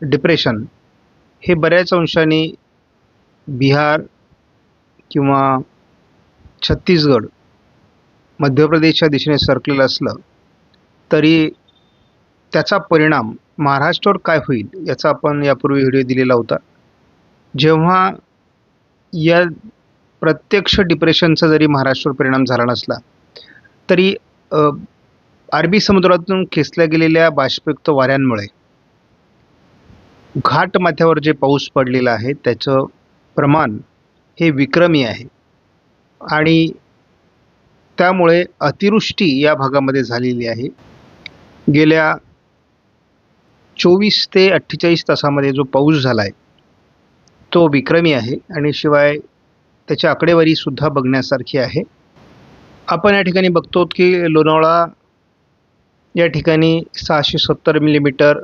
Depression हे बऱ्याच अंशाने बिहार किंवा छत्तीसगड, मध्य प्रदेशच्या दिशेने सरकलेलं असलं तरी त्याचा परिणाम महाराष्ट्रावर काय होईल याचा आपण यापूर्वी व्हिडिओ दिलेला होता. जेव्हा या प्रत्यक्ष डिप्रेशनचा जरी महाराष्ट्रावर परिणाम झाला नसला तरी अरबी समुद्रातून खेचल्या गेलेल्या बाष्पयुक्त वाऱ्यांमुळे घाट माथ्यावर जे पाऊस पडलेला आहे त्याचं प्रमाण हे विक्रमी आहे आणि त्यामुळे अतिवृष्टी या भागामध्ये झालेली आहे. गेल्या 24 ते 48 तासामध्ये जो पाऊस झाला आहे तो विक्रमी आहे आणि शिवाय त्याची आकडेवारीसुद्धा बघण्यासारखी आहे. आपण या ठिकाणी बघतो की लोणावळा या ठिकाणी 670 मिलीमीटर,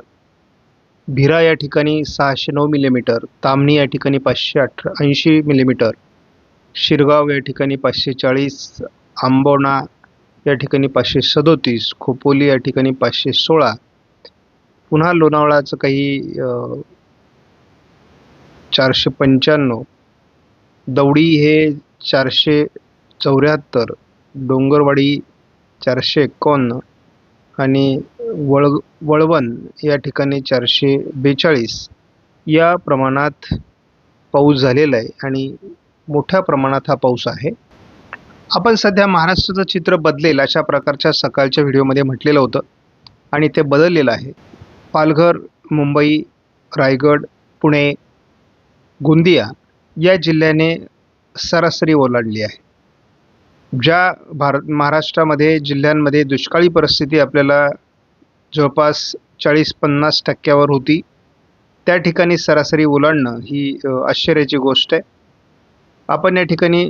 भिरा या ठिकाणी 609 मिलीमीटर, तामणी या ठिकाणी 580 मिलीमीटर, शिरगाव या ठिकाणी 540, आंबोणा या ठिकाणी 537, खोपोली या ठिकाणी 516, पुन्हा लोणावळाचं काही 495, दौडी हे 474, डोंगरवाडी 451 आणि वळवण या ठिकाणी 442 या प्रमाणात पाऊस झालेला आहे आणि मोठ्या प्रमाणात हा पाऊस आहे. आपण सध्या महाराष्ट्राचं चित्र बदलेल अशा प्रकारच्या सकाळच्या व्हिडिओमध्ये म्हटलेलं होतं आणि ते बदललेलं आहे. पालघर, मुंबई, रायगड, पुणे, गोंदिया या जिल्ह्याने सरासरी ओलांडली आहे. ज्या महाराष्ट्रामध्ये जिल्ह्यांमध्ये दुष्काळी परिस्थिती आपल्याला जवळपास 40-50% होती त्या ठिकाणी सरासरी ओलांडणं ही आश्चर्याची गोष्ट आहे. आपण या ठिकाणी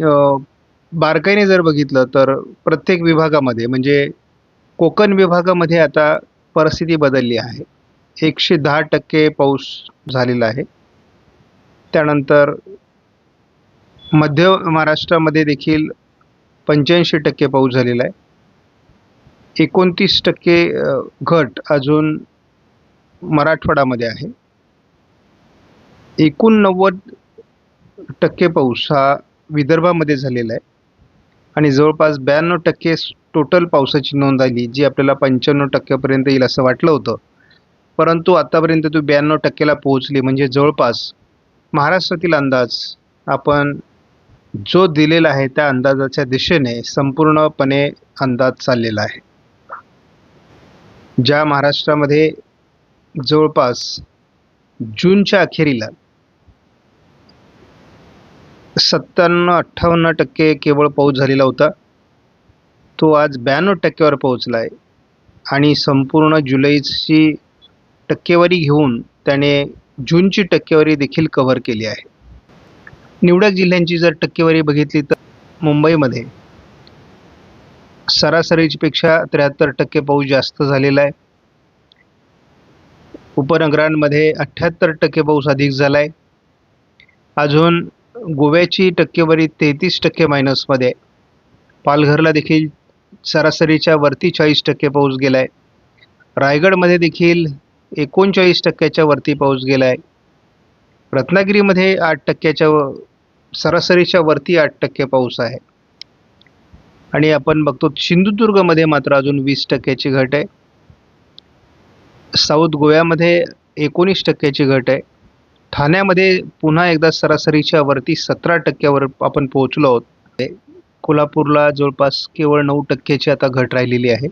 बारकाईने जर बघितलं तर प्रत्येक विभागामध्ये म्हणजे कोकण विभागामध्ये आता परिस्थिती बदलली आहे. 110% पाऊस झालेला आहे. त्यानंतर मध्य महाराष्ट्रामध्ये देखील 85% पाऊस झालेला आहे. 29% घट अजून मराठवाड्यामध्ये आहे. 89% पाऊस हा विदर्भामध्ये झालेला आहे आणि जवळपास 92% टोटल पावसाची नोंद आली, जी आपल्याला 95% येईल असं वाटलं होतं, परंतु आतापर्यंत तो 92%ला पोहोचली. म्हणजे जवळपास महाराष्ट्रातील अंदाज आपण जो दिलेला आहे त्या अंदाजाच्या दिशेने संपूर्णपणे अंदाज चाललेला आहे. ज्या महाराष्ट्रामध्ये जवळपास जूनच्या अखेरीला 57-58% केवळ पाऊस झालेला होता, तो आज 92%वर पोहोचला आहे आणि संपूर्ण जुलैची टक्केवारी घेऊन त्याने जूनची टक्केवारी देखील कव्हर केली आहे. निवडक जिल्ह्यांची जर टक्केवारी बघितली तर मुंबईमध्ये सरासरीपेक्षा 73% पाऊस जास्त झालेला आहे. उपनगरांमध्ये 78% पाऊस अधिक झाला आहे. अजून गोव्याची टक्केवारी 33% मायनसमध्ये आहे. पालघरला देखील सरासरीच्या वरती 40% पाऊस गेला आहे. रायगडमध्ये देखील 39%च्या वरती पाऊस गेला आहे. रत्नागिरीमध्ये 8%च्या सरासरीच्या वरती 8% पाऊस आहे आणि आपण बघतो सिंधुदुर्गमध्ये मात्र अजून 20%ची घट आहे. साऊथ गोव्यामध्ये 19%ची घट आहे. ठाण्यामध्ये पुन्हा एकदा सरासरीच्या वरती 17%वर आपण पोहोचलो आहोत. कोल्हापूरला जवळपास केवळ 9%ची आता घट राहिलेली आहे.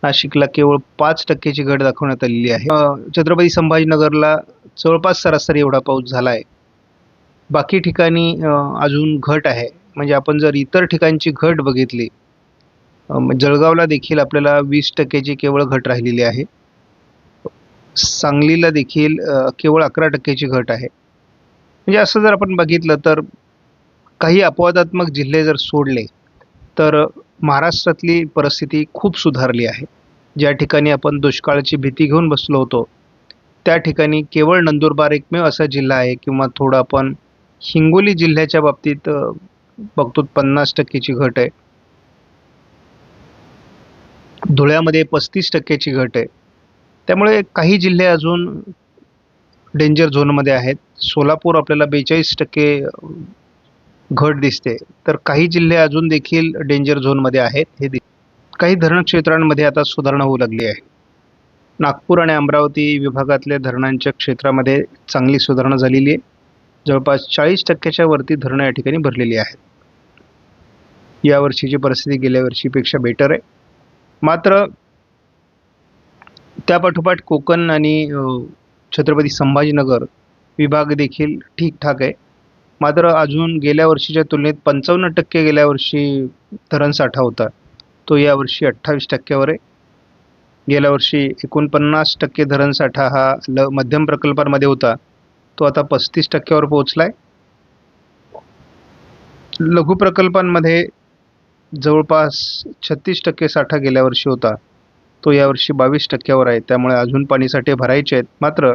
नाशिकला केवळ 5%ची घट दाखवण्यात आलेली आहे. छत्रपती संभाजीनगरला जवळपास सरासरी एवढा पाऊस झाला आहे. बाकी ठिकाणी अजून घट आहे. म्हणजे आपण जर इतर ठिकाणची घट बघितली, जळगावला देखील आपल्याला 20%ची केवळ घट राहिलेली आहे. सांगलीला देखील केवळ 11%ची घट आहे. म्हणजे असं जर आपण बघितलं तर काही अपवादात्मक जिल्हे जर सोडले तर महाराष्ट्रातली परिस्थिती खूप सुधारली आहे. ज्या ठिकाणी आपण दुष्काळाची भीती घेऊन बसलो होतो त्या ठिकाणी केवळ नंदुरबार एकमेव असा जिल्हा आहे किंवा थोडं आपण हिंगोली जिल्ह्याच्या बाबतीत बघतो 50%ची घट आहे. धुळ्यामध्ये 35%ची घट आहे. त्यामुळे काही जिल्हे अजून डेंजर झोनमध्ये आहेत. सोलापूर आपल्याला 42% घट दिसते. तर काही जिल्हे अजून देखील डेंजर झोनमध्ये आहेत. काही धरण क्षेत्रांमध्ये आता सुधारणा होऊ लागली आहे. नागपूर आणि अमरावती विभागातल्या धरणांच्या क्षेत्रामध्ये चांगली सुधारणा झालेली आहे. जवळपास 40%च्या वरती धरणं या ठिकाणी भरलेली आहेत. यावर्षीची परिस्थिती गेल्या वर्षीपेक्षा बेटर आहे. मात्र त्यापाठोपाठ कोकण आणि छत्रपती संभाजीनगर विभाग देखील ठीकठाक आहे. मात्र अजून गेल्या वर्षीच्या तुलनेत 55% गेल्या वर्षी धरणसाठा होता, तो यावर्षी 28%वर आहे. गेल्या वर्षी 49% धरणसाठा हा मध्यम प्रकल्पांमध्ये होता, तो आता 35%वर पोहोचला आहे. लघु प्रकल्पांमध्ये जवळपास 36% साठा गेल्या वर्षी होता, तो यावर्षी 22%वर आहे. त्यामुळे अजून पाणीसाठे भरायचे आहेत. मात्र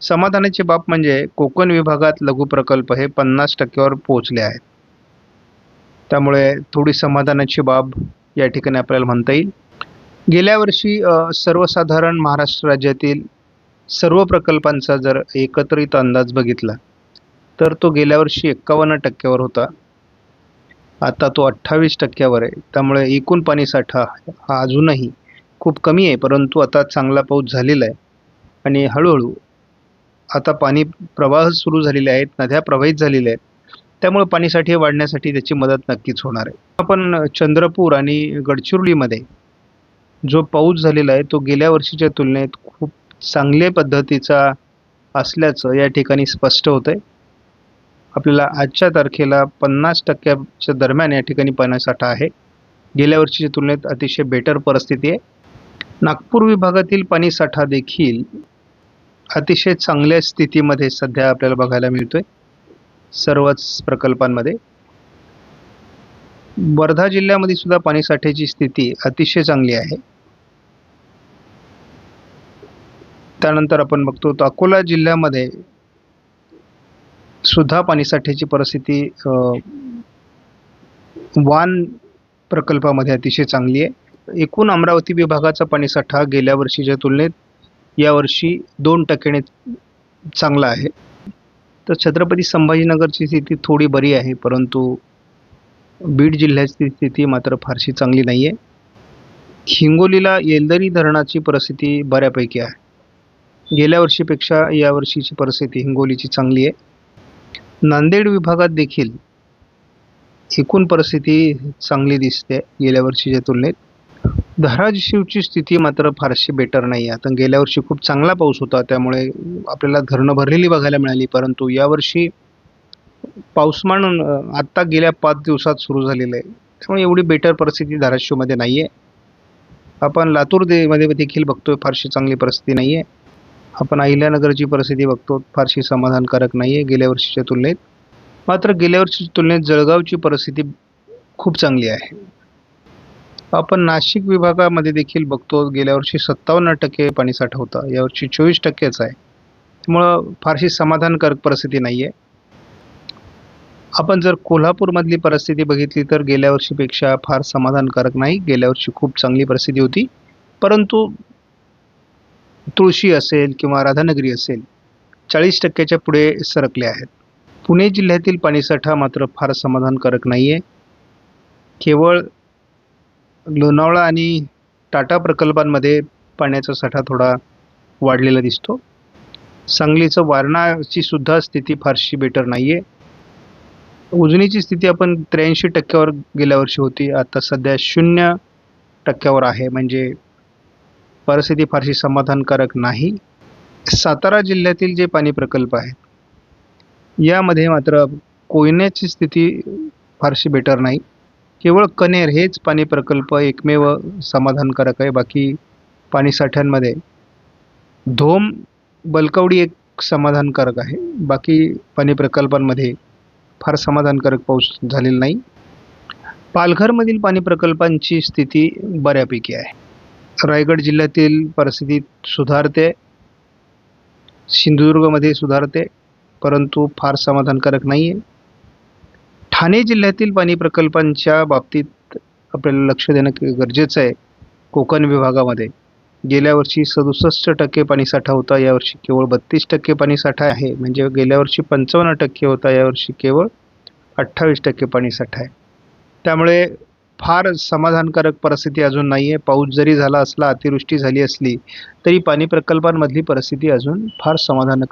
समाधानाची बाब म्हणजे कोकण विभागात लघु प्रकल्प हे 50%वर पोहोचले आहेत. त्यामुळे थोडी समाधानाची बाब या ठिकाणी आपल्याला म्हणता येईल. गेल्या वर्षी सर्वसाधारण महाराष्ट्र राज्यातील सर्व प्रकल्पांचा जर एकत्रित अंदाज बघितला तर तो गेल्या वर्षी 51%वर होता, आता तो 28%वर आहे. त्यामुळे एकूण पाणीसाठा हा अजूनही खूप कमी आहे, परंतु आता चांगला पाऊस झालेला आहे आणि हळूहळू आता पाणी प्रवाह सुरू झालेले आहेत, नद्या प्रवाहित झालेल्या आहेत. त्यामुळे पाणीसाठे वाढण्यासाठी त्याची मदत नक्कीच होणार आहे. आपण चंद्रपूर आणि गडचिरोलीमध्ये जो पाऊस झालेला आहे तो गेल्या वर्षीच्या तुलनेत खूप चांगल्या पद्धतीचा असल्याचं या ठिकाणी स्पष्ट होतं आहे. आपल्याला आजच्या तारखेला 50%च्या दरम्यान या ठिकाणी पाणीसाठा आहे. गेल्या वर्षीच्या तुलनेत अतिशय बेटर परिस्थिती आहे. नागपूर विभागातील पाणीसाठा देखील अतिशय चांगल्या स्थितीमध्ये सध्या आपल्याला बघायला मिळतोय सर्वच प्रकल्पांमध्ये. वर्धा जिल्ह्यामध्ये सुद्धा पाणीसाठ्याची स्थिती अतिशय चांगली आहे. त्यानंतर आपण बघतो तर अकोला जिल्ह्यामध्ये सुद्धा पाणीसाठ्याची परिस्थिती वान प्रकल्पामध्ये अतिशय चांगली आहे. एकूण अमरावती विभागाचा पाणीसाठा गेल्या वर्षीच्या तुलनेत यावर्षी 2%ने चांगला आहे. तर छत्रपती संभाजीनगरची स्थिती थोडी बरी आहे, परंतु बीड जिल्ह्याची स्थिती मात्र फारशी चांगली नाही आहे. हिंगोलीला येलदरी धरणाची परिस्थिती बऱ्यापैकी आहे. गेल्या वर्षीपेक्षा यावर्षीची परिस्थिती हिंगोलीची चांगली आहे. नांदेड विभागात देखील एकूण परिस्थिती चांगली दिसते गेल्या वर्षीच्या तुलनेत. धाराशिवची स्थिती मात्र फारशी बेटर नाही आहे. आता गेल्या वर्षी खूप चांगला पाऊस होता, त्यामुळे आपल्याला धरणं भरलेली बघायला मिळाली, परंतु यावर्षी पाऊसमान आत्ता गेल्या 5 दिवसात सुरू झालेलं आहे. त्यामुळे एवढी बेटर परिस्थिती धाराशिवमध्ये नाही आहे. आपण लातूर मध्ये देखील बघतोय फारशी चांगली परिस्थिती नाही आहे. आपण अहिल्यानगरची परिस्थिती बघतो, फारशी समाधानकारक नाही आहे गेल्या वर्षीच्या तुलनेत. मात्र गेल्या वर्षीच्या तुलनेत जळगावची परिस्थिती खूप चांगली आहे. आपण नाशिक विभागामध्ये देखील बघतो, गेल्या वर्षी 57% पाणीसाठा होता, यावर्षी 24%च आहे. त्यामुळं फारशी समाधानकारक परिस्थिती नाही आहे. आपण जर कोल्हापूरमधली परिस्थिती बघितली तर गेल्या वर्षीपेक्षा फार समाधानकारक नाही. गेल्या वर्षी खूप चांगली परिस्थिती होती, परंतु तुळशी असेल किंवा राधानगरी असेल 40%च्या पुढे सरकले आहेत. पुणे जिल्ह्यातील पाणीसाठा मात्र फार समाधानकारक नाही आहे. केवळ लोणावळा आणि टाटा प्रकल्पांमध्ये पाण्याचा साठा थोडा वाढलेला दिसतो. सांगलीचं वारणाची सुद्धा स्थिती फारशी बेटर नाही आहे. उजनीची स्थिती आपण 83%वर गेल्या वर्षी होती, आता सध्या 0%वर आहे. म्हणजे परिस्थिती फारशी समाधानकारक नाही. सातारा जिल्ह्यातील जे पाणी प्रकल्प आहेत यामध्ये मात्र कोयनेची स्थिती फारशी बेटर नाही. केवळ कनेर हेच पाणी प्रकल्प एकमेव समाधानकारक आहे. बाकी पाणीसाठ्यांमध्ये धोम बलकवडी एक समाधानकारक आहे. बाकी पाणी प्रकल्पांमध्ये फार समाधानकारक पाऊस झालेला नाही. पालघरमधील पाणी प्रकल्पांची स्थिती बऱ्यापैकी आहे. रायगड जिल्ह्यातील परिस्थिती सुधारते, सिंधुदुर्गमध्ये सुधारते, परंतु फार समाधानकारक नाही आहे. ठाणे जिल्ह्यातील पाणी प्रकल्पांच्या बाबतीत आपल्याला लक्ष देणं गरजेचं आहे. कोकण विभागामध्ये गेल्या वर्षी 67% पाणीसाठा होता, यावर्षी केवळ 32% पाणीसाठा आहे. म्हणजे गेल्या वर्षी 55% होता, यावर्षी केवळ 28% पाणीसाठा आहे. त्यामुळे फार समाधानकारक परिस्थिती अजून नाही आहे. पाऊस जरी झाला असला, अतिवृष्टी झाली असली, तरी पाणी प्रकल्पांमधली परिस्थिती अजून फार समाधानकारक